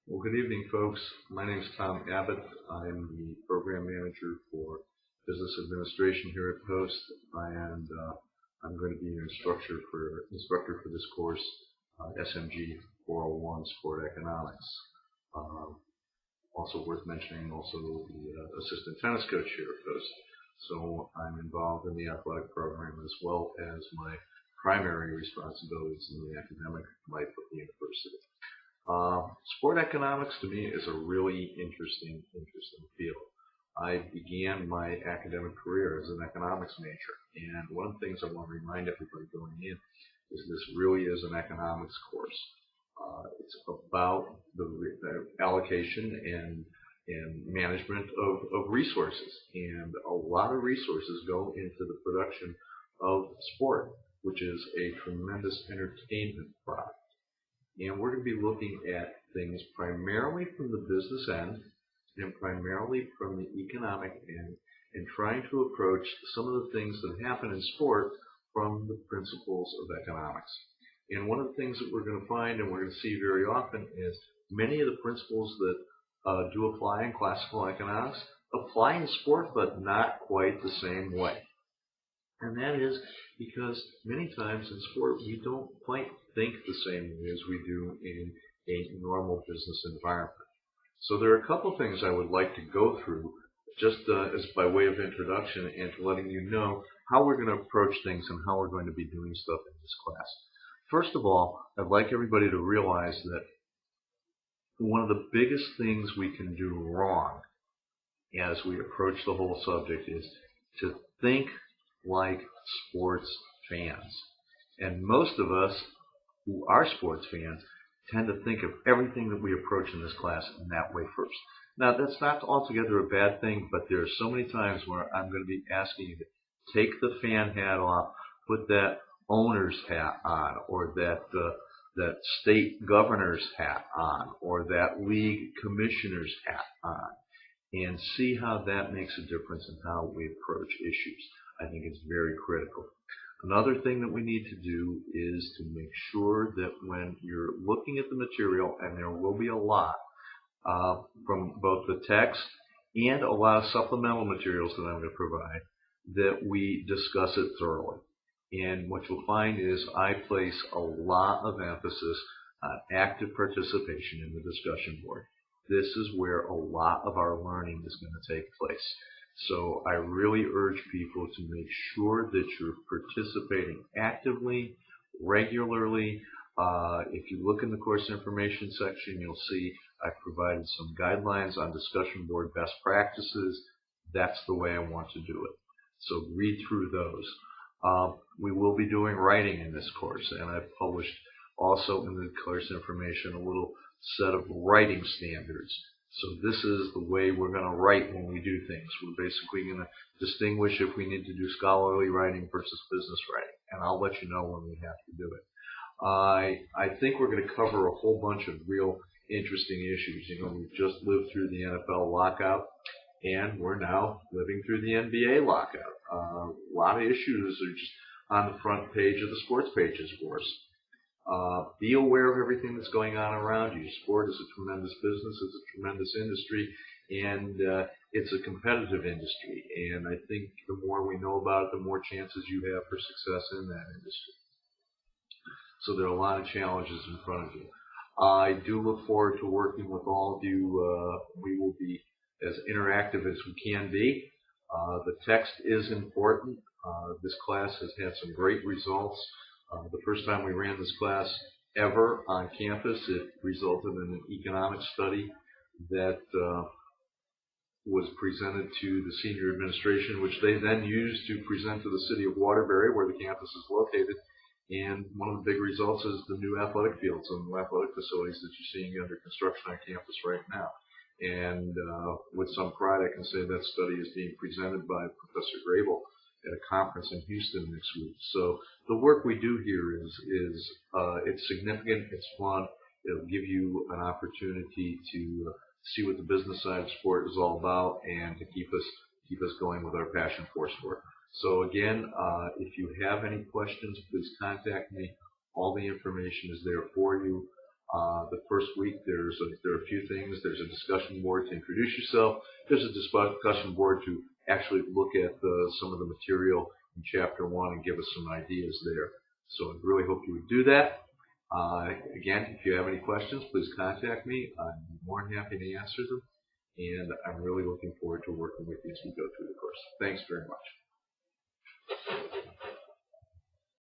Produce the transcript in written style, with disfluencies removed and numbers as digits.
Well, good evening, folks. My name is Tom Abbott. I'm the program manager for business administration here at Post, and I'm going to be an instructor for this course, SMG 401 Sport Economics. Um, Also worth mentioning, also the assistant tennis coach here at Post. So I'm involved in the athletic program as well as my primary responsibilities in the academic life of the university. Sport economics to me is a really interesting field. I began my academic career as an economics major, and one of the things I want to remind everybody going in is this really is an economics course. It's about the allocation and management of resources, and a lot of resources go into the production of sport, which is a tremendous entertainment product. And we're going to be looking at things primarily from the business end and primarily from the economic end, and trying to approach some of the things that happen in sport from the principles of economics. And one of the things that we're going to find and we're going to see very often is many of the principles that do apply in classical economics apply in sport, but not quite the same way. And that is because many times in sport we don't quite think the same way as we do in a normal business environment. So there are a couple things I would like to go through just as by way of introduction and to letting you know how we're going to approach things and how we're going to be doing stuff in this class. First of all, I'd like everybody to realize that one of the biggest things we can do wrong as we approach the whole subject is to think like sports fans. And most of us who are sports fans tend to think of everything that we approach in this class in that way first. Now, that's not altogether a bad thing, but there are so many times where I'm going to be asking you to take the fan hat off, put that owner's hat on, or that state governor's hat on, or that league commissioner's hat on, and see how that makes a difference in how we approach issues. I think it's very critical. Another thing that we need to do is to make sure that when you're looking at the material, and there will be a lot from both the text and a lot of supplemental materials that I'm going to provide, that we discuss it thoroughly. And what you'll find is I place a lot of emphasis on active participation in the discussion board. This is where a lot of our learning is going to take place. So I really urge people to make sure that you're participating actively, regularly. If you look in the course information section, you'll see I've provided some guidelines on discussion board best practices. That's the way I want to do it. So read through those. We will be doing writing in this course, and I've published also in the course information a little set of writing standards. So this is the way we're going to write when we do things. We're basically going to distinguish if we need to do scholarly writing versus business writing, and I'll let you know when we have to do it. I think we're going to cover a whole bunch of real interesting issues. You know, we've just lived through the NFL lockout, and we're now living through the NBA lockout. A lot of issues are just on the front page of the sports pages for us. Be aware of everything that's going on around you. Sport is a tremendous business, it's a tremendous industry, and it's a competitive industry. And I think the more we know about it, the more chances you have for success in that industry. So there are a lot of challenges in front of you. I do look forward to working with all of you. We will be as interactive as we can be. The text is important. This class has had some great results. The first time we ran this class ever on campus, it resulted in an economics study that was presented to the senior administration, which they then used to present to the city of Waterbury, where the campus is located. And one of the big results is the new athletic fields and new athletic facilities that you're seeing under construction on campus right now. And with some pride, I can say that study is being presented by Professor Grable at a conference in Houston next week. So the work we do here is it's significant, it's fun, it'll give you an opportunity to see what the business side of sport is all about and to keep us going with our passion for sport. So again, if you have any questions, please contact me. All the information is there for you. The first week there are a few things. There's a discussion board to introduce yourself. There's a discussion board to actually look at some of the material in Chapter 1 and give us some ideas there. So I really hope you would do that. Again, if you have any questions, please contact me. I'm more than happy to answer them. And I'm really looking forward to working with you as we go through the course. Thanks very much.